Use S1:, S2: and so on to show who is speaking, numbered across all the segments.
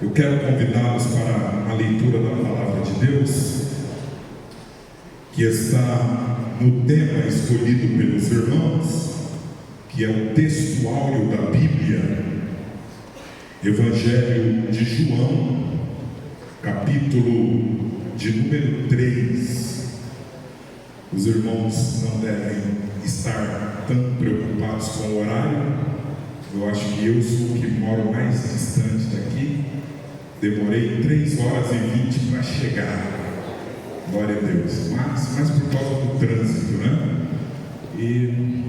S1: Eu quero convidá-los para a leitura da Palavra de Deus, que está no tema escolhido pelos irmãos, que é o texto áureo da Bíblia, Evangelho de João, capítulo de número 3. Os irmãos não devem estar tão preocupados com o horário. Eu acho que eu sou o que moro mais distante daqui. Demorei 3 horas e 20 para chegar. Glória a Deus. Mas por causa do trânsito, né? E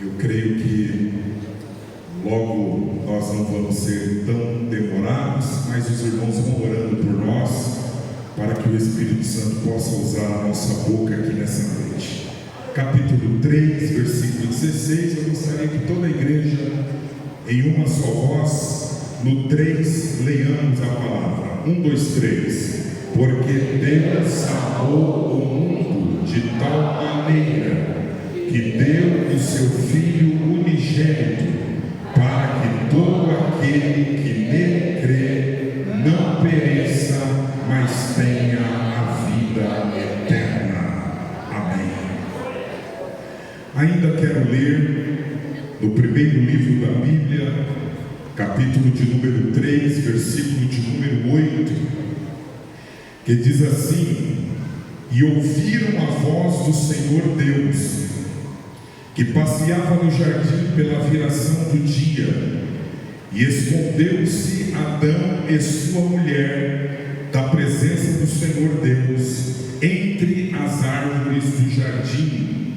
S1: eu creio que logo nós não vamos ser tão demorados, mas os irmãos vão orando por nós, para que o Espírito Santo possa usar a nossa boca aqui nessa noite. Capítulo 3, versículo 16, eu gostaria que toda a igreja, em uma só voz, no 3, leiamos a palavra. 1, 2, 3. Porque Deus amou o mundo de tal maneira que deu o seu Filho unigênito, para que todo aquele que nele crê não pereça, mas tenha a vida eterna. Amém. Ainda quero ler no primeiro livro da Bíblia, capítulo de número 3, versículo de número 8, que diz assim: E ouviram a voz do Senhor Deus, que passeava no jardim pela viração do dia, e escondeu-se Adão e sua mulher da presença do Senhor Deus entre as árvores do jardim.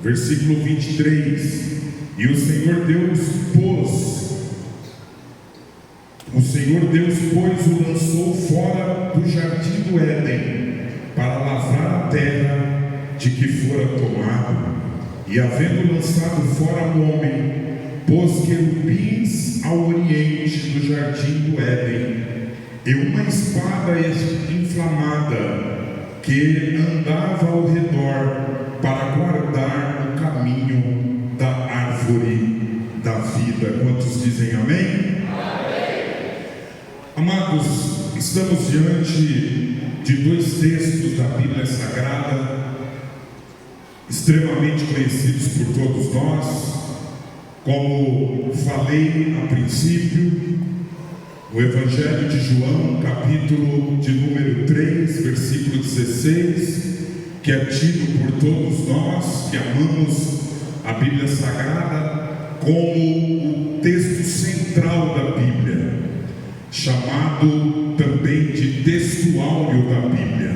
S1: Versículo 23. E o Senhor Deus, pois, o lançou fora do jardim do Éden, para lavrar a terra de que fora tomado. E havendo lançado fora o homem, pôs querubins ao oriente do jardim do Éden, e uma espada inflamada que andava ao redor para guardar o caminho da árvore da vida. Quantos dizem amém? Amados, estamos diante de 2 textos da Bíblia Sagrada, extremamente conhecidos por todos nós. Como falei a princípio, o Evangelho de João, capítulo de número 3, versículo 16, que é tido por todos nós que amamos a Bíblia Sagrada como o texto central da Bíblia, chamado também de texto áureo da Bíblia.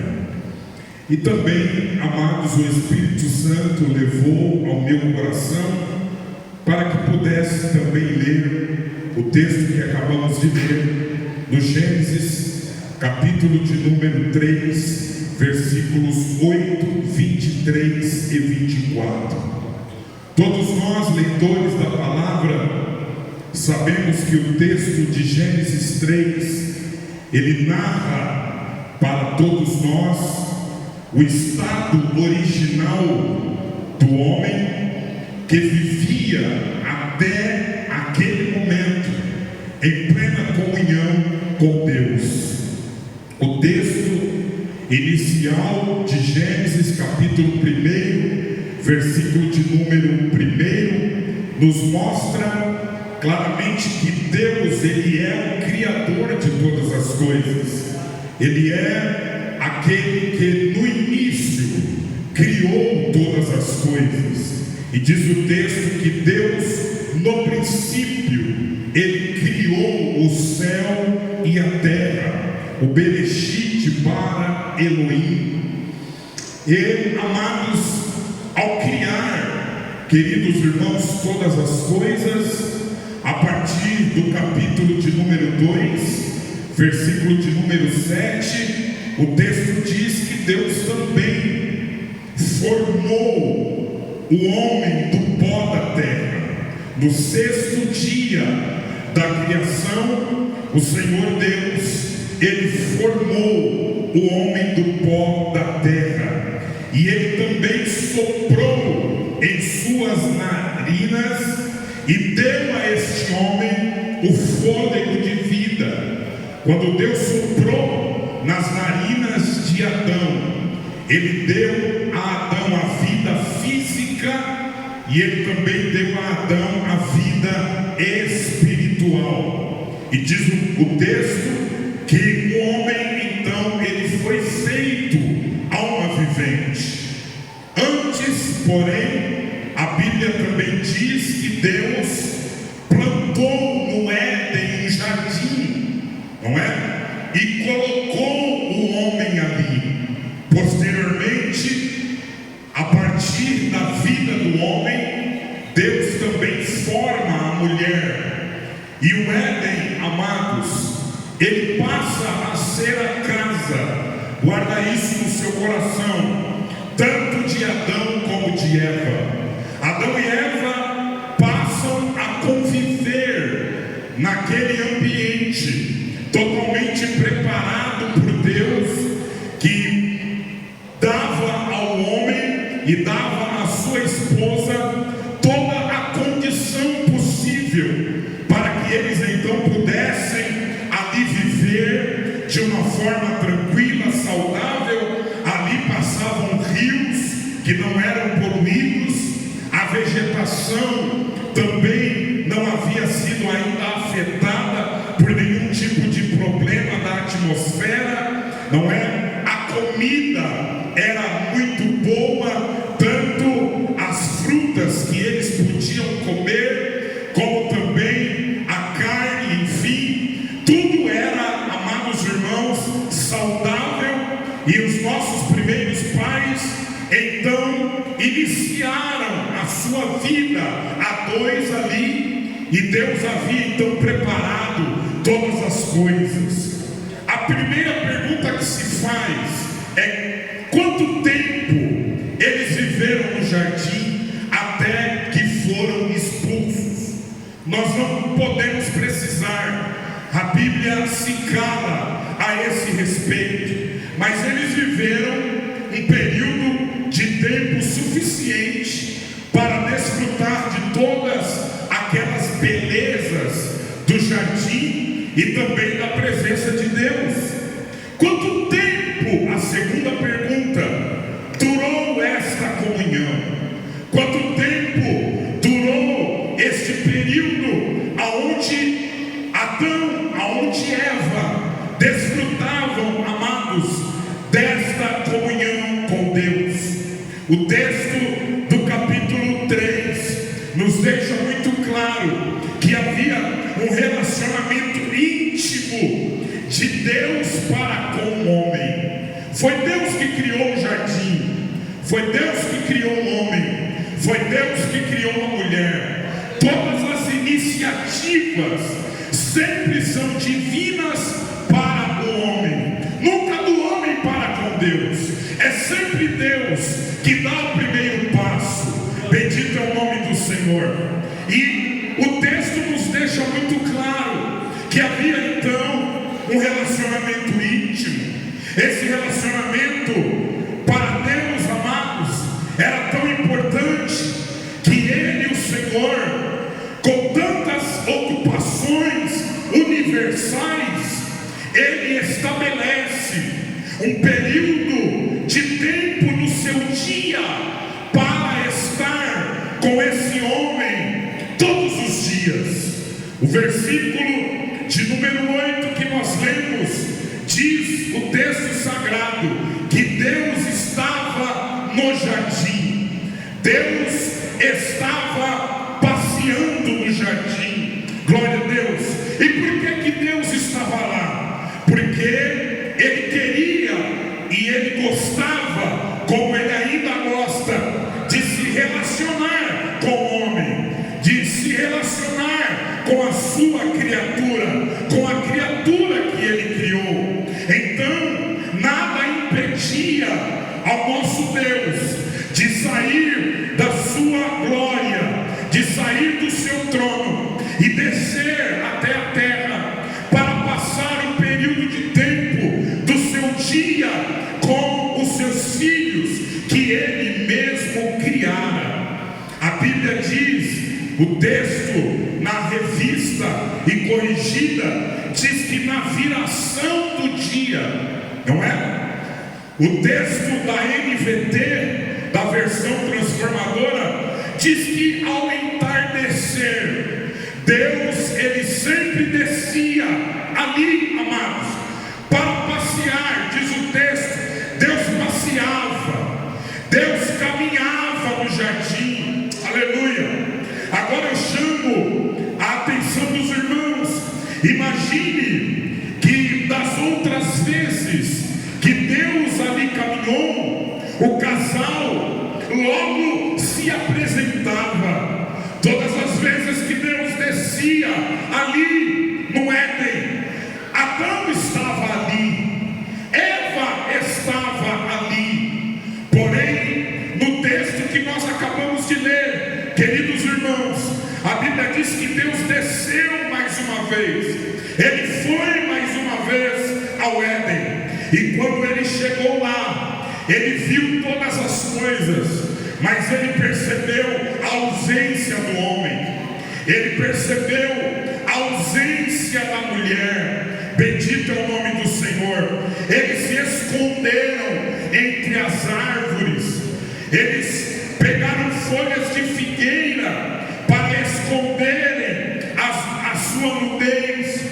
S1: E também, amados, o Espírito Santo levou ao meu coração para que pudesse também ler o texto que acabamos de ler no Gênesis, capítulo de número 3, versículos 8, 23 e 24. Todos nós, leitores da palavra, sabemos que o texto de Gênesis 3, ele narra para todos nós o estado original do homem, que vivia até aquele momento em plena comunhão com Deus. O texto inicial de Gênesis, capítulo 1, versículo de número 1, nos mostra claramente que Deus, ele é o Criador de todas as coisas. Ele é aquele que no início criou todas as coisas. E diz o texto que Deus, no princípio, ele criou o céu e a terra, o Bereshit bara Elohim. E, amados, ao criar, queridos irmãos, todas as coisas, a partir do capítulo de número 2, versículo de número 7, o texto diz que Deus também formou o homem do pó da terra. No 6º dia da criação, o Senhor Deus, ele formou o homem do pó da terra, e ele também soprou em suas narinas e deu a este homem o fôlego de vida. quando Deus soprou nas narinas de Adão, Ele deu a Adão a vida física e Ele também deu a Adão a vida espiritual. E diz o texto que o homem, então, ele foi feito alma vivente. Antes, porém, a Bíblia também diz que Deus plantou no Éden um jardim, não é? E colocou o homem ali. Posteriormente, a partir da vida do homem, Deus também forma a mulher. E o Éden, amados, ele passa a ser a casa, guarda isso no seu coração, tanto de Adão como de Eva. Adão e Eva passam a conviver naquele ambiente totalmente preparado por Deus, que dava ao homem e dava à sua esposa toda a condição possível para que eles então pudessem ali viver de uma forma tranquila, saudável. Ali passavam rios que não eram poluídos, a vegetação também não havia sido ainda afetada por nenhum tipo de problema da atmosfera, não é? A comida era muito boa, tanto as frutas que eles podiam comer, como também a carne, enfim, tudo era, amados irmãos, saudável. E os nossos primeiros pais, então, iniciaram a sua vida a dois ali, e Deus havia então preparado todas as coisas. A primeira pergunta que se faz é: quanto tempo eles viveram no jardim até que foram expulsos? Nós não podemos precisar, a Bíblia se cala a esse respeito, mas eles viveram um período de tempo suficiente para desfrutar de todas aquelas belezas do jardim e também da presença de Deus. Quanto tempo, a segunda pergunta, durou esta comunhão? Quanto tempo durou este período aonde Adão, aonde Eva desfrutavam, amados, desta comunhão com Deus? O texto do capítulo 3 nos deixa muito claro que havia um relacionamento íntimo de Deus para com o homem. Foi Deus que criou o jardim, foi Deus que criou o homem, foi Deus que criou a mulher. Todas as iniciativas sempre são divinas para o homem, nunca do homem para com Deus. É sempre Deus que dá o primeiro passo. Bendito é o nome do Senhor. E o texto nos deixa muito claro que havia então um relacionamento íntimo. Esse relacionamento para Deus, amados, era tão importante que Ele, o Senhor, com tantas ocupações universais, Ele estabelece um período de tempo no seu dia para estar com esse homem todos os dias. O versículo de número 8 que nós lemos diz, o texto sagrado, que Deus estava no jardim. Deus estava passeando no jardim. Glória a Deus. E por que Deus estava lá? Porque Ele queria e Ele gostava, como Ele ainda gosta, de se relacionar com o homem, de se relacionar com a sua criatura, com a criatura que Ele criou. Então, nada impedia ao nosso Deus de sair da sua glória, de sair do seu trono e descer até a terra para passar um período de tempo do seu dia com os seus filhos que Ele mesmo criara. A Bíblia diz, o texto na revista e corrigida, diz que na viração do dia, não é? O texto da NVT, da versão transformadora, diz que ao entardecer, Deus, ele sempre descia ali, amados, para passear. Diz o texto, Deus passeava, Deus caminhava no jardim, aleluia. Agora eu chamo a atenção dos irmãos. Imagine que das outras vezes que Deus ali caminhou, o casal logo se apresentava. Todas as vezes que Deus descia ali no Éden, Adão estava ali, Eva estava ali. Porém, no texto que nós acabamos de ler, queridos irmãos, a Bíblia diz que Deus desceu mais uma vez, Ele foi mais uma vez ao Éden. E quando Ele chegou lá, Ele viu todas as coisas, mas Ele percebeu a ausência do homem, Ele percebeu a ausência da mulher. Bendito é o nome do Senhor. Eles se esconderam entre as árvores, eles pegaram folhas de figueira para esconderem a sua nudez.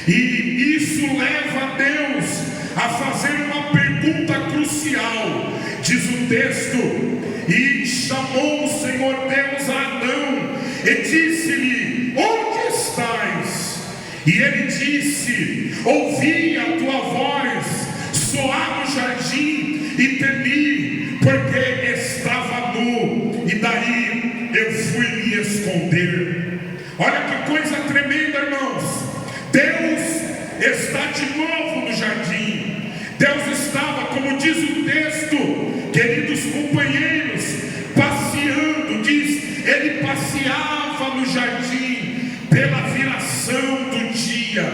S1: E isso leva a Deus a fazer uma pergunta crucial. Diz o texto: e chamou o Senhor Deus a Adão e disse-lhe: onde estás? E ele disse: ouvi a tua voz soar no jardim e temi, porque estava nu, e daí eu fui me esconder. Olha que coisa tremenda, irmãos. Deus está de novo no jardim. Deus estava, como diz o texto, queridos companheiros, passeando. Diz, ele passeava no jardim pela viração do dia.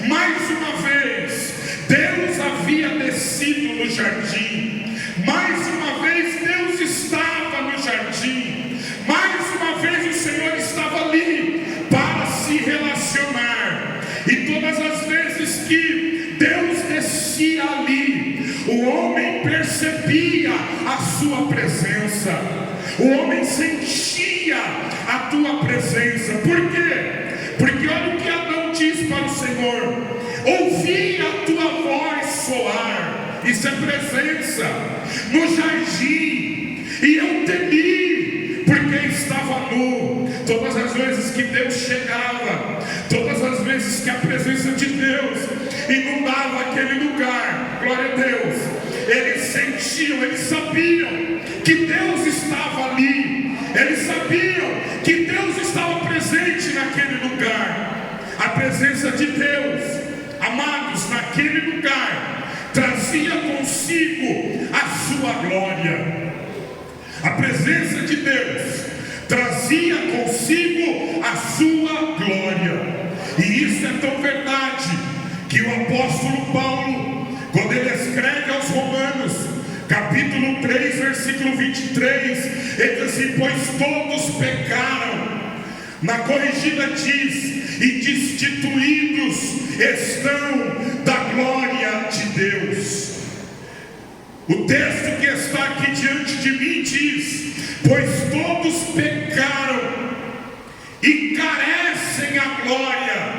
S1: Mais uma vez, Deus havia descido no jardim. Mais uma vez, Deus estava no jardim. Mais uma vez, o Senhor estava ali para se relacionar. E todas as vezes que Deus descia ali, o homem percebia a sua presença, o homem sentia a tua presença. Por quê? Porque olha o que Adão diz para o Senhor: ouvi a tua voz soar. Isso é presença no jardim, e eu temi, porque estava nu. Todas as vezes que Deus chegava, todas as vezes que a presença de Deus inundava aquele lugar, glória a Deus, eles sentiam, eles sabiam que Deus estava ali, eles sabiam que Deus estava presente naquele lugar. A presença de Deus, amados, naquele lugar trazia consigo a sua glória. A presença de Deus trazia consigo a sua glória. E isso é tão verdade que o apóstolo Paulo, quando ele escreve aos Romanos, capítulo 3, versículo 23, ele diz assim: pois todos pecaram. Na corrigida diz: e destituídos estão da glória de Deus. O texto que está aqui diante de mim diz: pois todos pecaram e carecem agora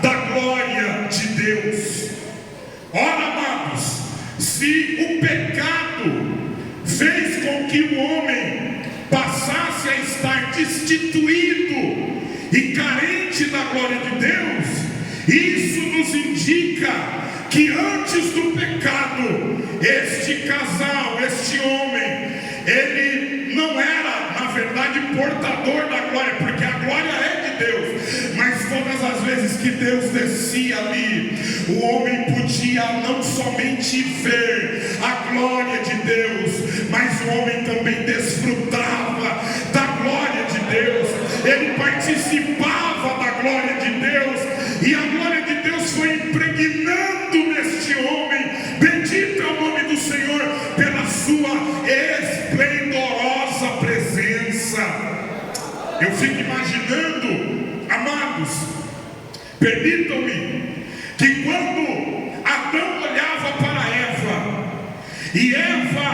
S1: da glória de Deus. Ora, amados, se o pecado fez com que o homem passasse a estar destituído e carente da glória de Deus, isso nos indica que antes do pecado, este casal, este homem, ele não era, na verdade, portador da glória, porque a glória é de Deus. Mas todas as vezes que Deus descia ali, o homem podia não somente ver a glória de Deus, mas o homem também desfrutava da glória de Deus. Ele participava da glória de Deus, e a glória de Deus foi impregnando neste homem. Bendito é o nome do Senhor pela sua esplendorosa presença. Eu fico imaginando, amados, permitam-me que quando Adão olhava para Eva e Eva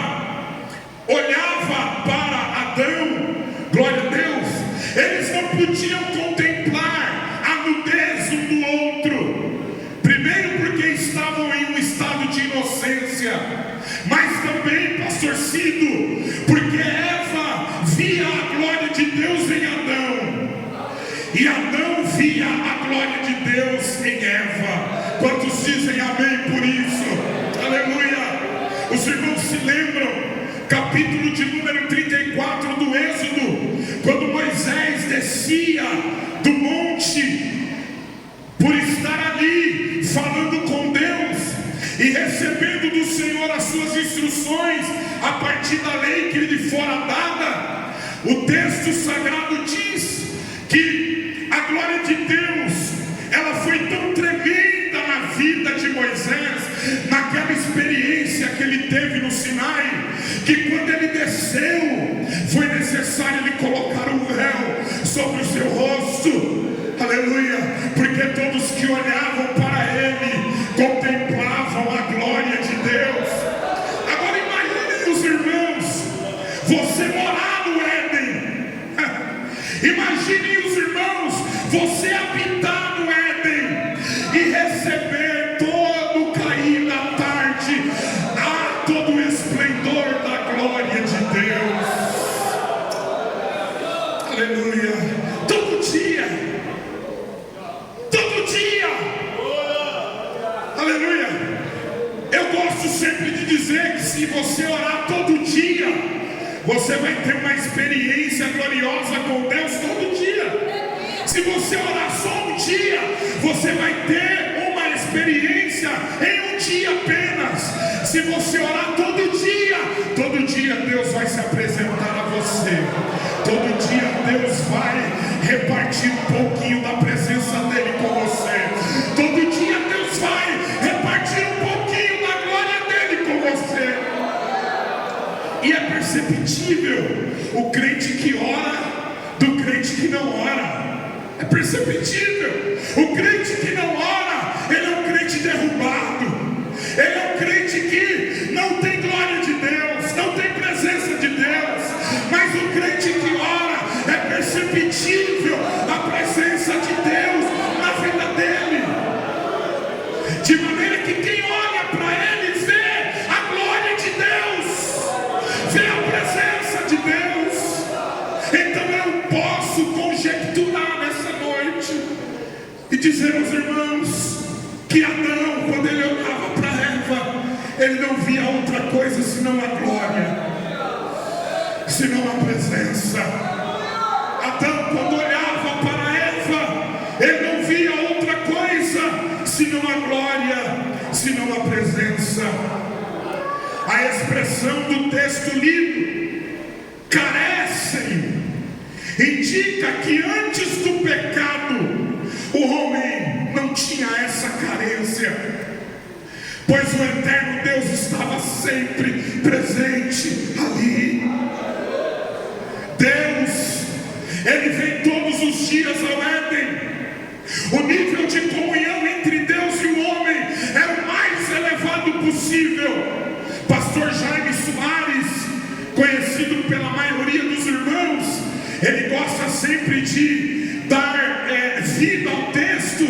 S1: olhava para Adão, glória a Deus, eles não podiam contemplar a nudez um do outro. Primeiro porque estavam em um estado de inocência, mas também, pastor Cido, porque Eva via a glória de Deus em Adão e Adão via a glória de Deus em Eva. Quantos dizem amém por isso? Aleluia! Os irmãos se lembram, capítulo de número 34 do Êxodo, quando Moisés descia do monte por estar ali falando com Deus e recebendo do Senhor as suas instruções a partir da lei que lhe fora dada. O texto sagrado diz que a glória de Deus, ela foi tão tremenda na vida de Moisés, naquela experiência que ele teve no Sinai, que quando ele desceu, foi necessário ele colocar um véu sobre o seu rosto. Aleluia, porque todos que olhavam para ele contemplavam a glória de Deus. Agora imagine os irmãos, você morar no Éden. Imagine os irmãos, você habitar no Éden e receber todo o cair da tarde, todo o esplendor da glória de Deus. Aleluia, todo dia. Aleluia. Eu gosto sempre de dizer que se você orar todo dia, você vai ter uma experiência gloriosa com Deus todo dia. Se você orar só um dia, você vai ter uma experiência em um dia apenas. Se você orar todo dia Deus vai se apresentar a você. Todo dia Deus vai repartir um pouquinho da presença dele com você. Todo dia Deus vai repartir um pouquinho da glória dele com você. E é perceptível o crente que ora do crente que não ora. É perceptível. O crente que não ora, ele é um crente derrubado. Ele é um crente que não tem glória de Deus, não tem presença de Deus. Mas o crente que ora, é perceptível a presença de Deus na vida dele. De maneira que quem olha para ele vê a glória de Deus, vê a presença de Deus. Então eu posso conjecturar nessa noite e dizer aos irmãos que Adão, quando ele olhava para Eva, ele não via outra coisa senão a glória, senão a presença. Adão, quando olhava para Eva, ele não via outra coisa senão a glória, senão a presença. A expressão do texto lido, carecem, indica que antes do pecado o homem não tinha essa carência, pois o eterno Deus estava sempre presente ali. Deus, ele vem todos os dias ao Éden. O nível de comunhão entre Deus e o homem é o mais elevado possível. Pastor Jaime Soares, conhecido pela maioria dos irmãos, ele gosta sempre de dar vida ao texto.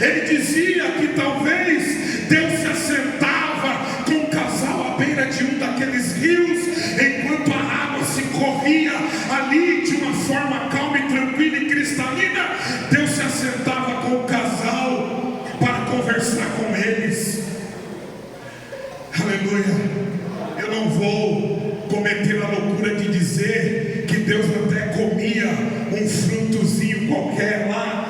S1: Ele dizia que talvez Deus se assentava com um casal à beira de um daqueles rios, enquanto a água se corria ali de uma forma calma e tranquila e cristalina. Deus se assentava com o casal para conversar com eles. Aleluia. Eu não vou cometer a loucura de dizer que Deus até comia um frutozinho qualquer lá.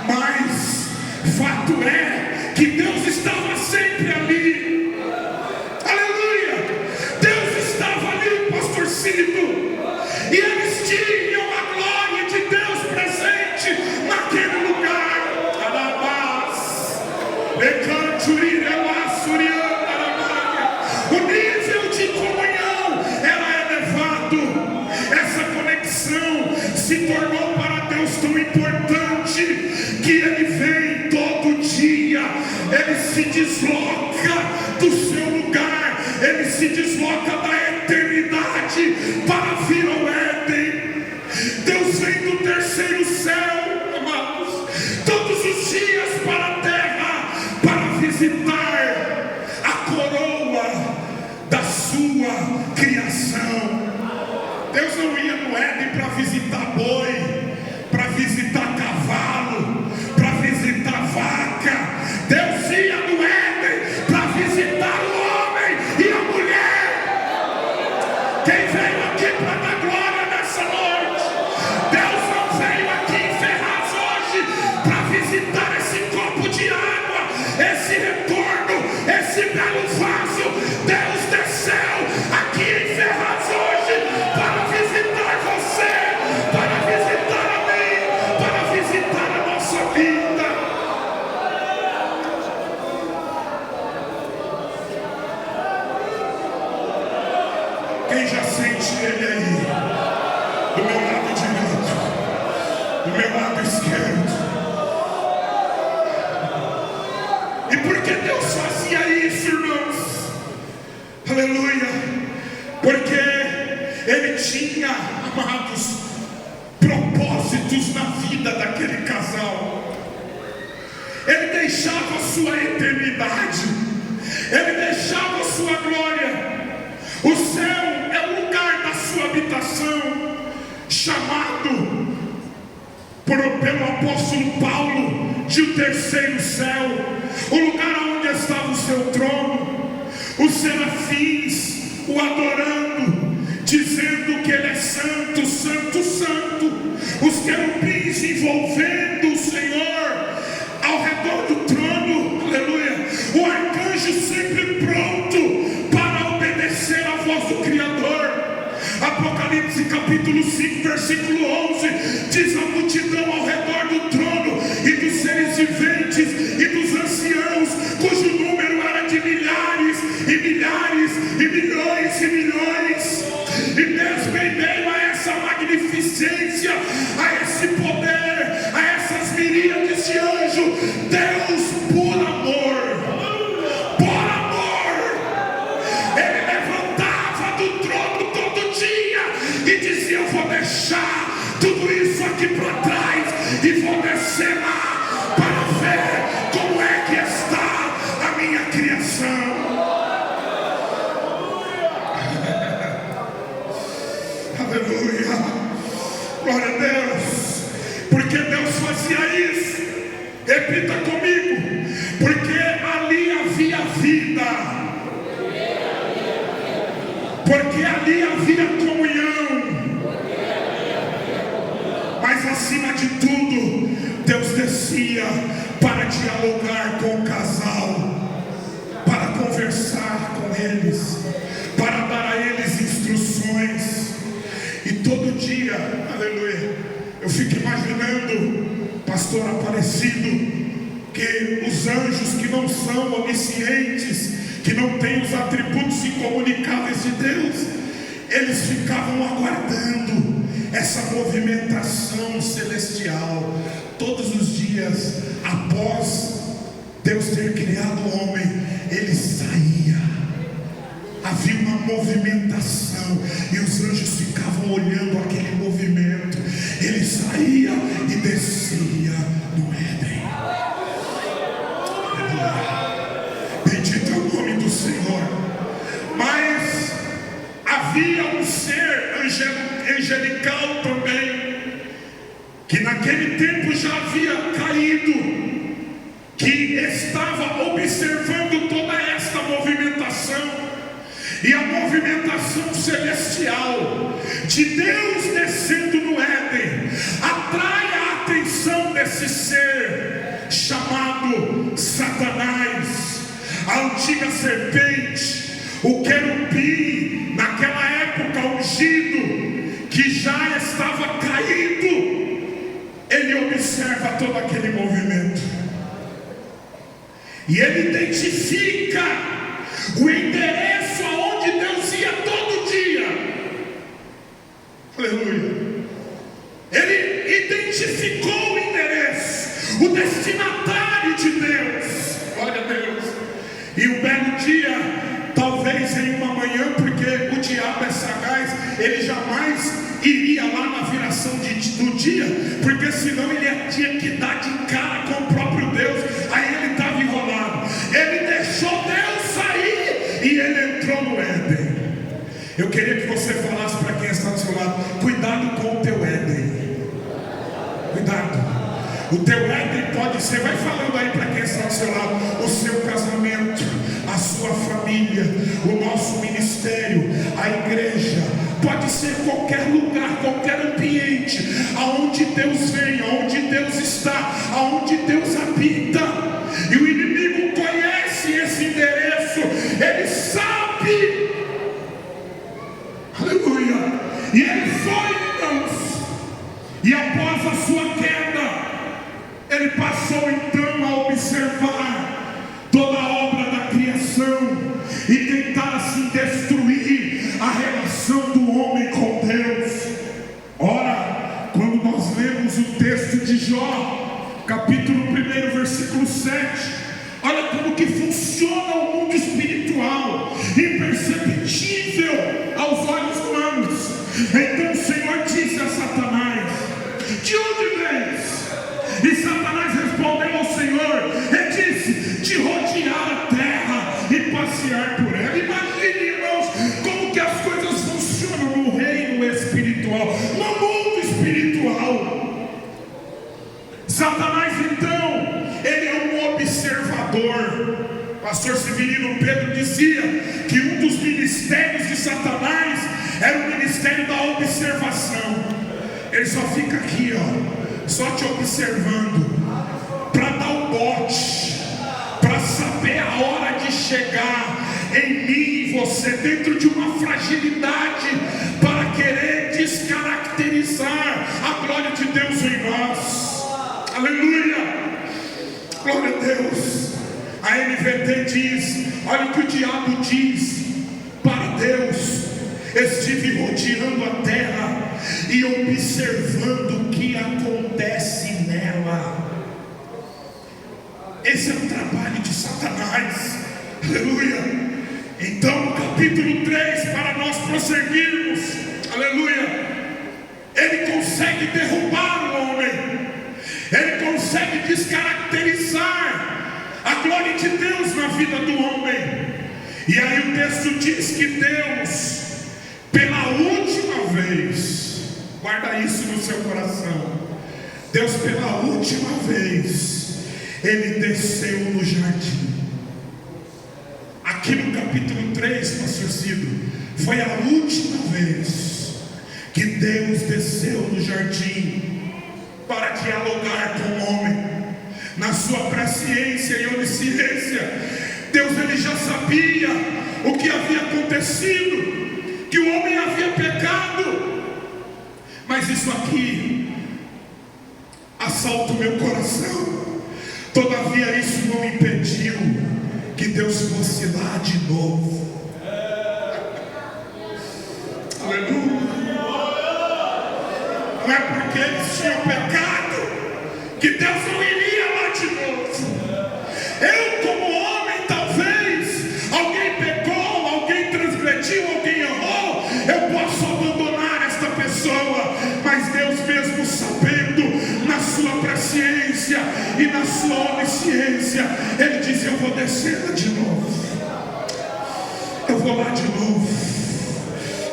S1: Mas fato é que Deus estava sempre ali. Aleluia. Deus estava ali, pastor Cido, e eles tinham a glória de Deus presente naquele lugar. O nível de comunhão era elevado. Essa conexão se tornou para Deus tão importante que ele vem todo dia se desloca do seu lugar, ele se desloca da eternidade para vir ao Éden. Deus vem do terceiro céu, amados, todos os dias para a terra, para visitar a coroa da sua criação. Deus não ia no Éden para visitar boi, para visitar cavalo, para visitar vaca. Deus ia no Éden para visitar o homem e a mulher. Quem veio aqui para dar glória nessa noite? Deus não veio aqui em Ferraz hoje para visitar esse copo de água, esse retorno, esse belo vaso. Deus desceu aqui em Ferraz hoje para visitar você, para visitar a mim, para visitar a nossa vida. Quem já sente ele aí? Do meu lado direito, do meu lado esquerdo. E por que Deus fazia isso, irmãos? Aleluia. Porque ele tinha, amados, propósitos na vida daquele casal. Ele deixava a sua eternidade, ele deixava a sua glória. O céu é o lugar da sua habitação, chamado pelo apóstolo Paulo de o terceiro céu, o lugar onde estava o seu trono, os serafins o adorando, dizendo que ele é santo, santo, santo, os querubins envolvendo o Senhor ao redor do trono, aleluia, o arcanjo sempre pronto para obedecer à voz do Criador. Apocalipse capítulo 5 versículo 11 diz: a multidão ao redor do trono e dos seres viventes e dos anciãos, cujo número era de milhares e milhares e milhões e milhões. E mesmo em meio a essa magnificência, a esse poder, a essas miríades de anjos, Deus, por amor, ele levantava do trono todo dia e dizia: eu vou deixar tudo isso aqui para trás e vou descer lá para ver como é que está a minha criação. Aleluia, glória a Deus. Porque Deus fazia isso? Repita comigo: porque ali havia vida, porque ali havia comunhão. Mas acima de tudo, Deus descia para dialogar com o casal, para conversar com eles, para dar a eles instruções. E todo dia, aleluia, eu fico imaginando, pastor Aparecido, que os anjos que não são oniscientes, que não têm os atributos incomunicáveis de Deus, eles ficavam aguardando essa movimentação celestial. Todos os dias, após Deus ter criado o homem, ele saía, havia uma movimentação, e os anjos ficavam olhando aquele movimento. Ele saía e descia no Éden. Bendito é o nome do Senhor. Mas havia um ser angelical também, que naquele tempo já havia caído, que estava observando toda esta movimentação. E a movimentação celestial de Deus descendo no Éden atrai a atenção desse ser chamado Satanás, a antiga serpente, o querubim, naquela época ungido, que já estava caído. Ele observa todo aquele movimento e ele identifica o endereço aonde Deus ia todo dia. Aleluia. Ele identificou o endereço, o destinatário de Deus. Glória a Deus. dia, talvez em uma manhã, porque o diabo é sagaz, ele jamais iria lá na viração do dia, porque senão ele tinha que dar de cara com o próprio Deus. Aí ele estava enrolado. Ele deixou Deus sair e ele entrou no Éden. Eu queria que você falasse para quem está do seu lado: cuidado com o teu Éden. Cuidado. O teu Éden pode ser, vai falando aí para quem está do seu lado, o seu casamento, a sua família, o nosso ministério, a igreja. Pode ser qualquer lugar, qualquer ambiente, aonde Deus vem, aonde Deus está, aonde Deus habita. E o inimigo conhece esse endereço, ele sabe. Aleluia. E ele foi, irmãos. E após a sua queda, ele passou então a observar toda a obra da criação e tentar assim destruir a relação do homem com Deus. Ora, quando nós lemos o texto de Jó, capítulo 1, versículo 7, olha como que funciona o mundo espiritual, imperceptível aos olhos humanos. Então o Senhor disse a Satanás: de onde vens? E Satanás respondeu ao Senhor e disse: de rodear a terra e passear por ela. Imagine, irmãos, como que as coisas funcionam no reino espiritual, no mundo espiritual. Satanás então, ele é um observador. Pastor Severino Pedro dizia que um dos ministérios de Satanás era o ministério da observação. Ele só fica aqui, ó, só te observando, para dar o bote, para saber a hora de chegar em mim e você, dentro de uma fragilidade, para querer descaracterizar a glória de Deus em nós. Aleluia, glória a Deus. A NVT diz, olha o que o diabo diz para Deus: estive rodeando a terra e observando o que acontece nela. Esse é o trabalho de Satanás. Aleluia. Então no capítulo 3, para nós prosseguirmos, aleluia, ele consegue derrubar o homem, ele consegue descaracterizar a glória de Deus na vida do homem. E aí o texto diz que Deus, pela última vez, guarda isso no seu coração, Deus pela última vez, ele desceu no jardim. Aqui no capítulo 3, pastor Cido, foi a última vez que Deus desceu no jardim para dialogar com o homem. Na sua presciência e onisciência, Deus ele já sabia o que havia acontecido, que o homem havia pecado. Mas isso aqui assalta o meu coração. Todavia isso não impediu que Deus fosse lá de novo. Aleluia. Não é porque eles tinham pecado que Deus não iria lá de novo. Eu, como homem, talvez alguém pecou, alguém transgrediu, alguém errou, eu posso abandonar esta pessoa, mas Deus, mesmo sabendo, na sua presciência e na sua onisciência, ele diz: eu vou descer lá de novo, eu vou lá de novo.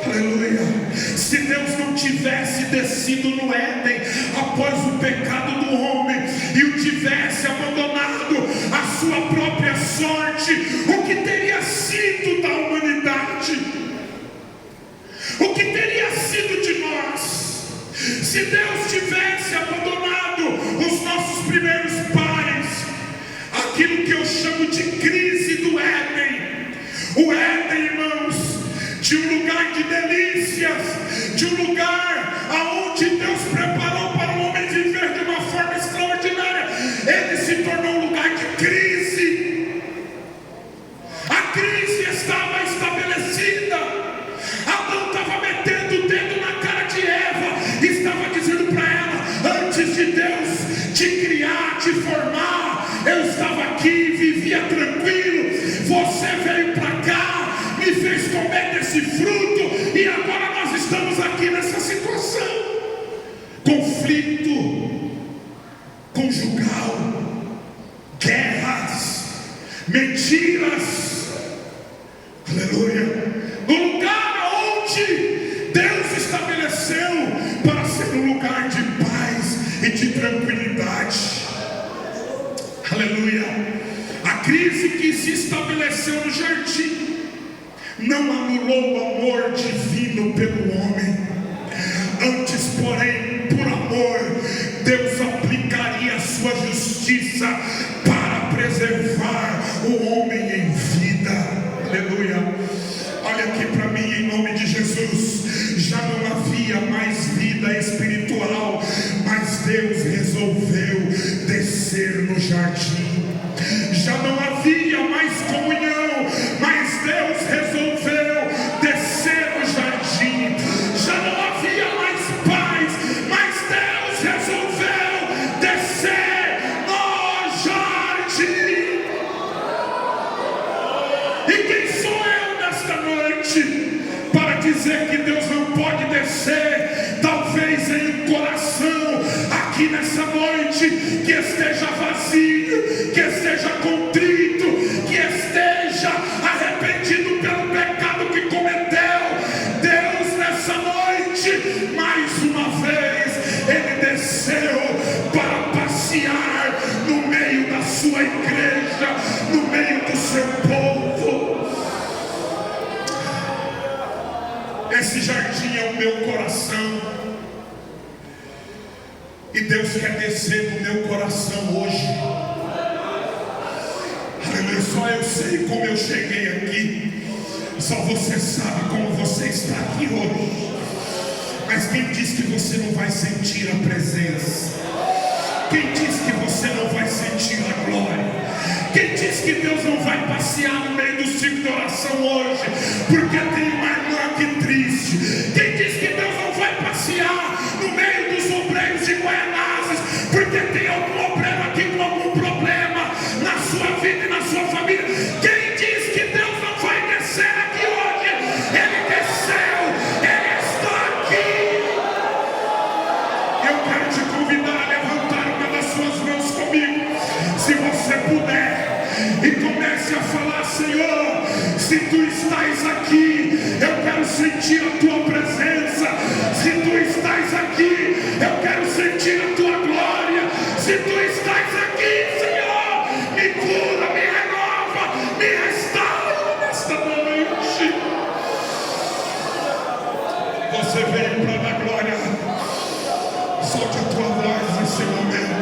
S1: Aleluia. Se Deus não tivesse descido no Éden após o pecado do homem e o tivesse abandonado a sua própria sorte, o que teria sido da humanidade? O que teria sido de nós? Se Deus tivesse abandonado os nossos primeiros pais, aquilo que eu chamo de crise do Éden. O Éden, irmãos, de um lugar de delícias, de um lugar aonde Deus preparou para o homem viver de uma forma extraordinária, ele se tornou um lugar de crise. A crise estava estabelecida. Adão estava metendo o dedo na cara de Eva, estava dizendo para ela: antes de Deus te criar, te formar, eu estava aqui, vivia tranquilo, você veio comer desse fruto, e agora nós estamos aqui nessa situação. Conflito conjugal, guerras, mentiras, aleluia, no lugar onde Deus estabeleceu para ser um lugar de paz e de tranquilidade, aleluia. A crise que se estabeleceu no jardim não anulou o amor divino pelo homem. Antes, porém, por amor, Deus aplicaria a sua justiça para preservar o homem em vida. Aleluia. Olha aqui para mim, em nome de Jesus. Já não havia mais vida espiritual, mas Deus resolveu descer no jardim. Já não havia mais comunhão, mas Deus resolveu descer no jardim. Já não havia mais paz, mas Deus resolveu descer no jardim. E quem sou eu nesta noite para dizer que Deus não pode descer? Talvez em um coração aqui nessa noite que esteja vazio, que esteja contrito, que esteja arrependido pelo pecado que cometeu. Deus nessa noite, mais uma vez, Ele desceu para passear no meio da sua igreja, no meio do seu povo. Esse jardim é o meu coração, e Deus quer descer no meu coração hoje. Aleluia. Só eu sei como eu cheguei aqui, só você sabe como você está aqui hoje. Mas quem diz que você não vai sentir a presença? Quem diz que você não vai sentir a glória? Quem diz que Deus não vai passear no meio do círculo de oração hoje, porque tem uma irmã aqui triste? Quem diz que Deus não vai passear no meio dos obreiros de Guaianazes, porque tem algum obreiro aqui com algum problema na sua vida e na sua família? Quem diz que Deus não vai descer aqui hoje? Ele desceu, Ele está aqui. Eu quero te convidar a levantar uma das suas mãos comigo, se você puder, e comece a falar: Senhor, se Tu estás aqui, eu quero sentir a Tua presença. Se Tu estás aqui, eu quero sentir a Tua glória. Se Tu estás aqui, Senhor, me cura, me renova, me restaura nesta noite. Você veio para dar glória. Solte a tua voz nesse momento.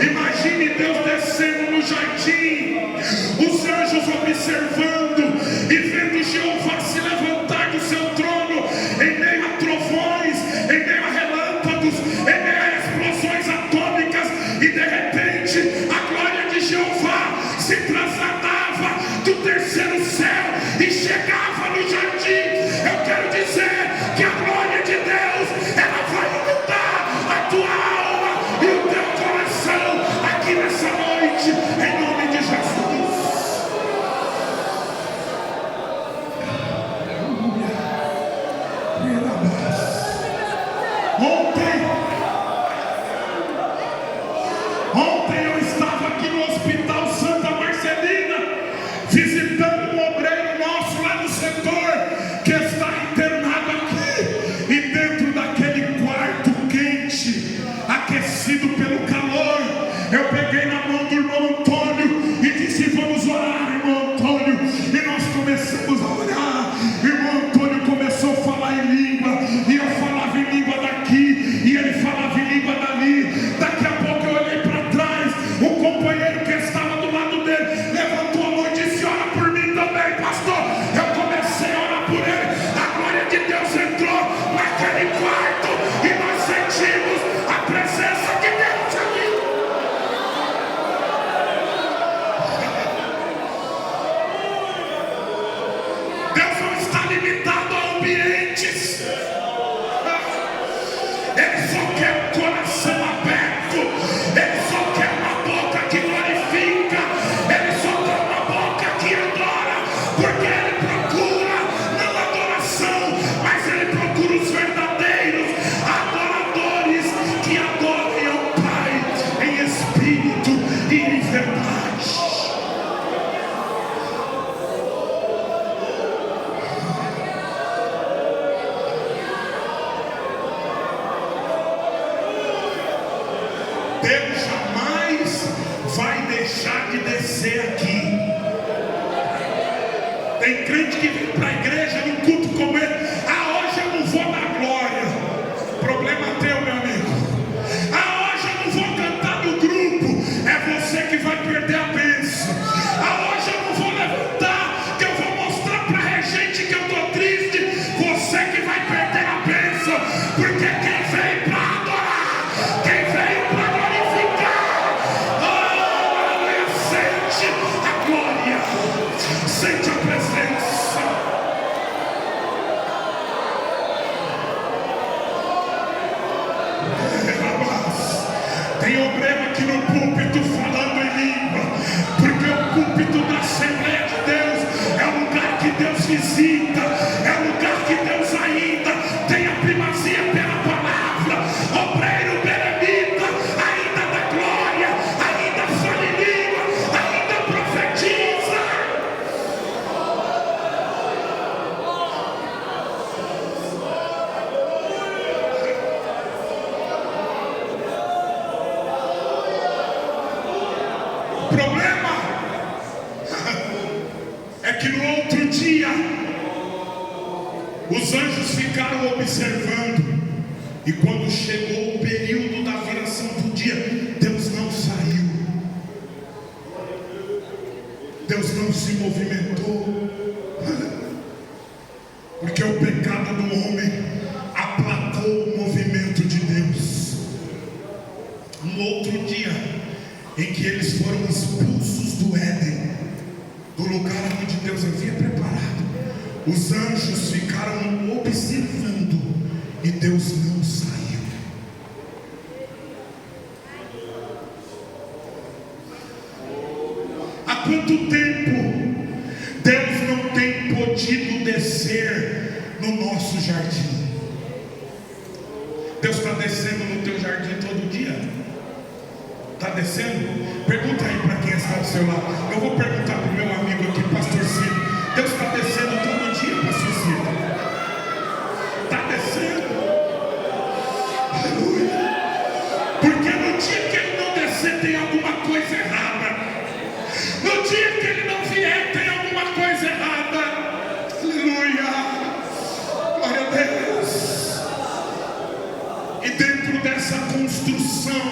S1: Imagine Deus descendo no jardim, os anjos observando e vendo Jeová se levantar do seu trono em meio a trovões, em meio a relâmpagos, em meio a explosões atômicas, e de repente a glória de Jeová se trasladava do terceiro céu e chegava no jardim. Eu quero dizer que a glória de Deus, ela vai inundar a tua alma e o teu coração aqui nessa noite, em nome de Jesus. Ontem eu estava aqui no Hospital Santa Marcelina, visitando um obreiro nosso lá no setor, que está internado aqui, e dentro daquele quarto quente, aquecido pelo calor, eu peguei na mão do irmão Antônio e disse: vamos orar, irmão Antônio. E nós começamos a orar. Irmão Antônio começou a falar em língua, e eu falava em língua daqui, e ele falava em língua dali. Daqui a pouco eu olhei para trás, o companheiro que estava do lado dele levantou a mão e disse: ora por mim também, pastor. Eu comecei a orar por ele. A glória de Deus entrou naquele quarto e nós sentimos a presença de Deus ali. Deus não está limitado a ambientes. Ele só quer um coração aberto. Ele só quer uma Deus jamais vai deixar de descer aqui. Tem crente que vem para a igreja num culto como esse. Hoje eu não vou dar glória. Problema teu, meu amigo. Hoje eu não vou cantar no grupo. É você que vai perder a bênção. Hoje eu não vou levantar, que eu vou mostrar para a regente que eu estou triste. Você que vai perder a bênção. Porque quem veio para adorar, quem veio para glorificar, sente a glória, sente a presença. Tem obreiro aqui no púlpito falando em língua, porque o púlpito da Assembleia de Deus é o lugar que Deus visita, é o lugar que Deus ainda tem a primazia pela palavra. Obreiro berebita ainda dá glória, ainda fala em língua, ainda profetiza. O problema é que no outro dia os anjos ficaram observando, e quando chegou o período da viração do dia, Deus não saiu, Deus não se movimentou, porque o pecado do homem aplacou o movimento de Deus. No outro dia, em que eles foram expulsos do Éden, do lugar onde Deus havia preparado, os anjos ficaram observando e Deus não saiu. Há quanto tempo Deus não tem podido descer no nosso jardim? Deus está descendo no teu jardim todo dia? Está descendo? Pergunta aí para quem está ao seu lado. Eu vou perguntar para o meu amigo aqui, pastor Ciro. Deus está descendo todo dia, pastor Ciro? Está descendo? Aleluia. Porque no dia que ele não descer tem alguma coisa errada. No dia que ele não vier tem alguma coisa errada. Aleluia. Glória a Deus. E dentro dessa construção,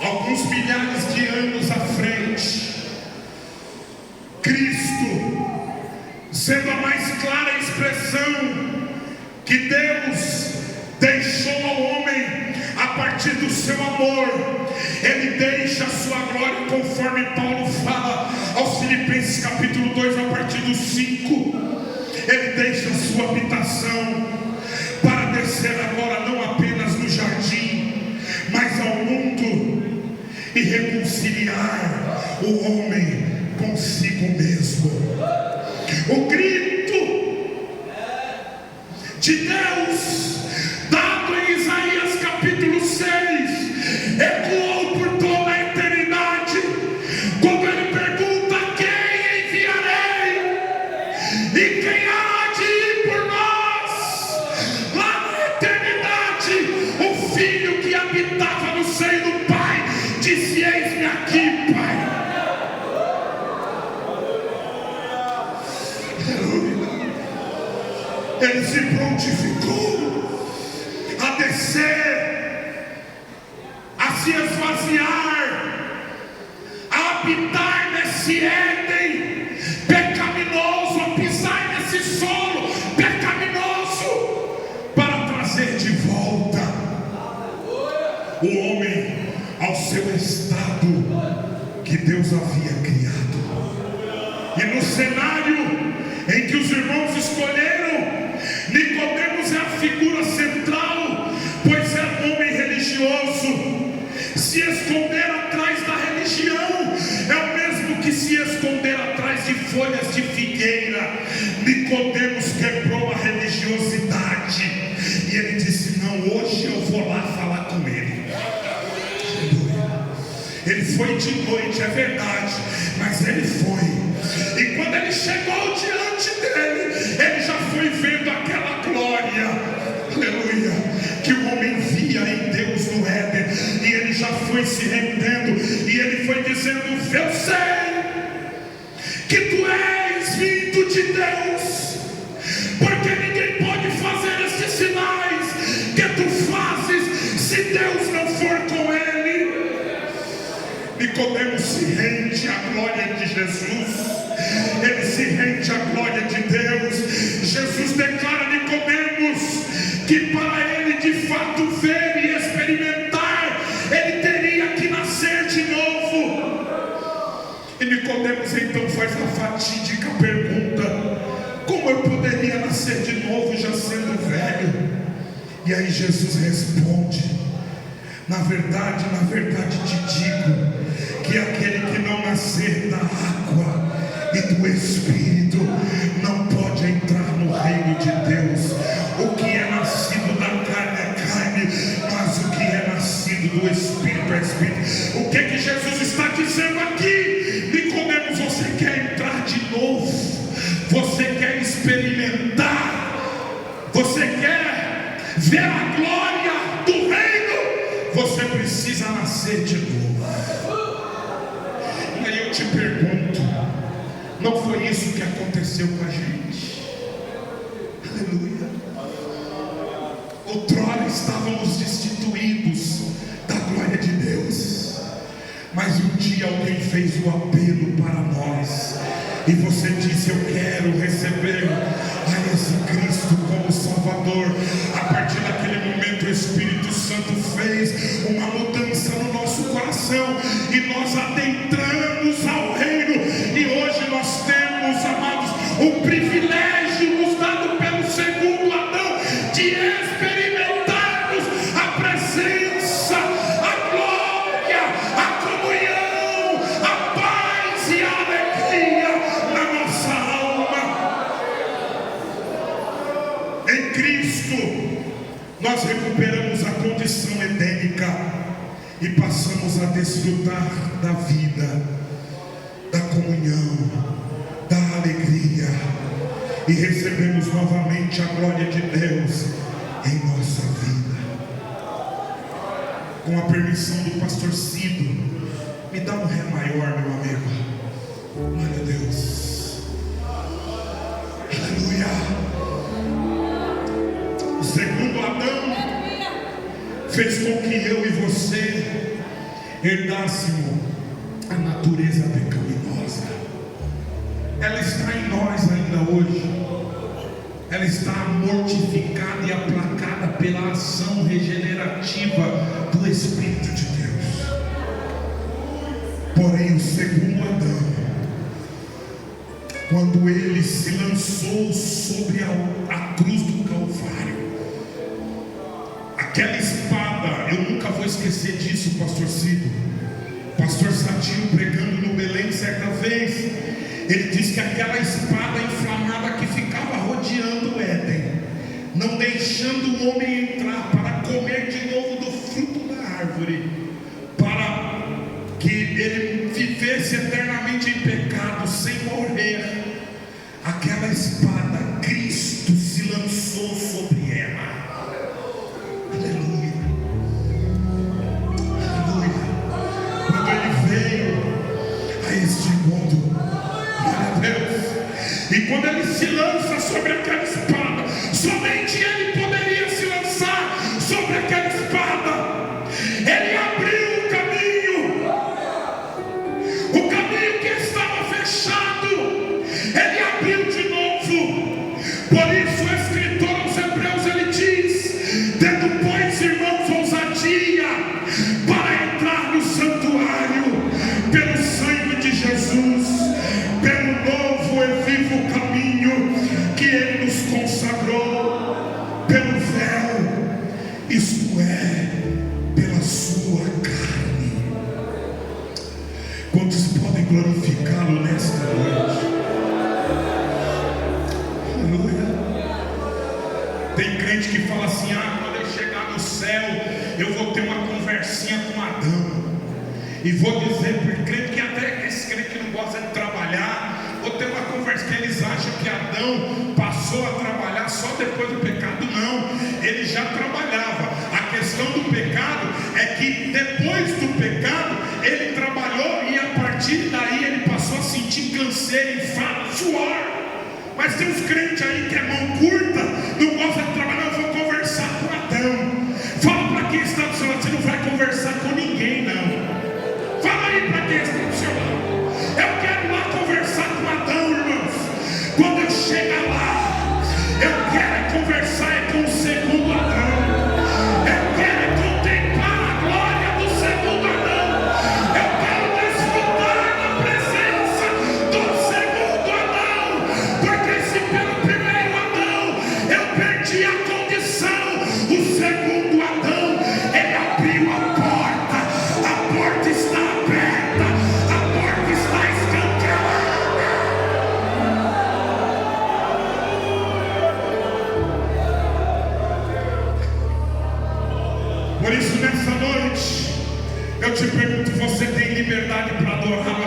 S1: alguns milhares de anos à frente, Cristo, sendo a mais clara expressão que Deus deixou ao homem a partir do seu amor, ele deixa a sua glória, conforme Paulo fala aos Filipenses capítulo 2, a partir do 5, ele deixa a sua habitação para descer agora não apenas no jardim, mas ao mundo, e reconciliar o homem consigo mesmo. O grito de Deus, dado em Isaías capítulo 6, ecoou por toda a eternidade, quando ele pergunta: quem enviarei? E quem há de ir por nós? Lá na eternidade, o filho que habitava no seio do Pai disse: eis-me aqui, Pai. Aleluia. Ele se prontificou a descer, a se esvaziar, a habitar nesse Éden pecaminoso, a pisar nesse solo pecaminoso, para trazer de volta o homem ao seu estado que Deus havia criado. E no cenário em que os irmãos escolheram, Nicodemos é a figura central, pois é um homem religioso. Se esconder atrás da religião é o mesmo que se esconder atrás de folhas de figueira. Nicodemos quebrou a religiosidade e ele disse: não, hoje eu vou lá falar com ele. Ele foi de noite, é verdade, mas ele foi. E quando ele chegou diante dele, ele já foi vendo aquela glória, aleluia, que o homem via em Deus no Éden. se rendendo, e ele foi dizendo: eu sei que tu és vindo de Deus, porque ninguém pode fazer esses sinais que tu fazes se Deus não for com ele. Nicodemos se rende à glória de Jesus, ele se rende à glória de Deus. Jesus declara a Nicodemos que para ele de fato ver e experimentar, ele teria que nascer de novo. E Nicodemos então faz a fatídica pergunta: como eu poderia nascer de novo já sendo velho? E aí Jesus responde: na verdade te digo, que aquele que não nascer da água e do Espírito não pode entrar no reino de Deus. O que é nascido da carne é carne, mas o que é nascido do Espírito é Espírito. O que Jesus está dizendo aqui? Nicodemos, você quer entrar de novo? Você quer experimentar? Você quer ver a glória do reino? Você precisa nascer de novo. E aí eu te pergunto, não foi isso que aconteceu com a gente? Aleluia. Outrora estávamos destituídos da glória de Deus, mas um dia alguém fez o apelo para nós, e você disse: eu quero receber a esse Cristo como Salvador. A partir daquele momento o Espírito Santo fez uma mudança no nosso coração, e nós adentramos ao reino. E hoje nós temos, amados, o privilégio nos dado pelo segundo Adão de experimentarmos a presença, a glória, a comunhão, a paz e a alegria na nossa alma. Em Cristo nós recuperamos a condição edênica e passamos a desfrutar da vida, da comunhão, da alegria, e recebemos novamente a glória de Deus em nossa vida. Com a permissão do pastor Cido, me dá um ré maior, meu amigo. Glória a Deus. Aleluia. O segundo Adão fez com que eu e você herdássemos a natureza pecaminosa. Ela está em nós ainda hoje. Ela está mortificada e aplacada pela ação regenerativa do Espírito de Deus. Porém, o segundo Adão, quando ele se lançou sobre a cruz do Calvário, aquela espada, eu nunca vou esquecer disso, pastor Cido. Pastor Satinho pregando no Belém certa vez, ele disse que aquela espada inflamada que ficava rodeando o Éden, não deixando o homem entrar para comer de novo do fruto da árvore, para que ele vivesse eternamente em pecado sem morrer, aquela espada, Cristo se lançou sobre ela. Aleluia. Aleluia. Quando ele veio a este mundo, glória a Deus, e quando ele se lança sobre aquela espada, somente ele poderia se lançar sobre aquela espada. Ele abriu o caminho que estava fechado, ele abriu de novo. Por isso o escritor aos Hebreus ele diz: tendo pois, irmãos, ousadia para entrar no santuário pelo sangue de Jesus, pelo novo e vivo caminho que ele nos consagrou, pelo véu, isto é, pela sua carne. Quantos podem glorificá-lo nesta noite? Aleluia. Tem crente que fala assim: quando eu chegar no céu, eu vou ter uma conversinha com Adão. E vou dizer para crente que até esse crente que não gosta de trabalhar, vou ter uma conversa, que eles acham que Adão passou a trabalhar só depois do pecado. Não, ele já trabalhava. A questão do pecado é que depois do pecado canseira, enfado, suor. Mas tem uns crentes aí que é mão curta, não gosta de trabalhar. Eu vou conversar com Adão. Fala para quem está do seu lado, você não vai conversar com ninguém, não. Fala aí para quem está do seu lado. Eu quero ir lá conversar com Adão, irmãos. Quando eu chegar lá, eu quero é conversar com o segundo Adão. Eu quero é contemplar a glória do segundo Adão. Eu quero desfrutar da presença do segundo Adão. Porque se pelo primeiro Adão eu perdi a condição, o segundo Adão, ele abriu a porta. A porta está aberta. A porta está escancarada. Por isso, nessa noite, eu te pergunto: você tem liberdade para adorar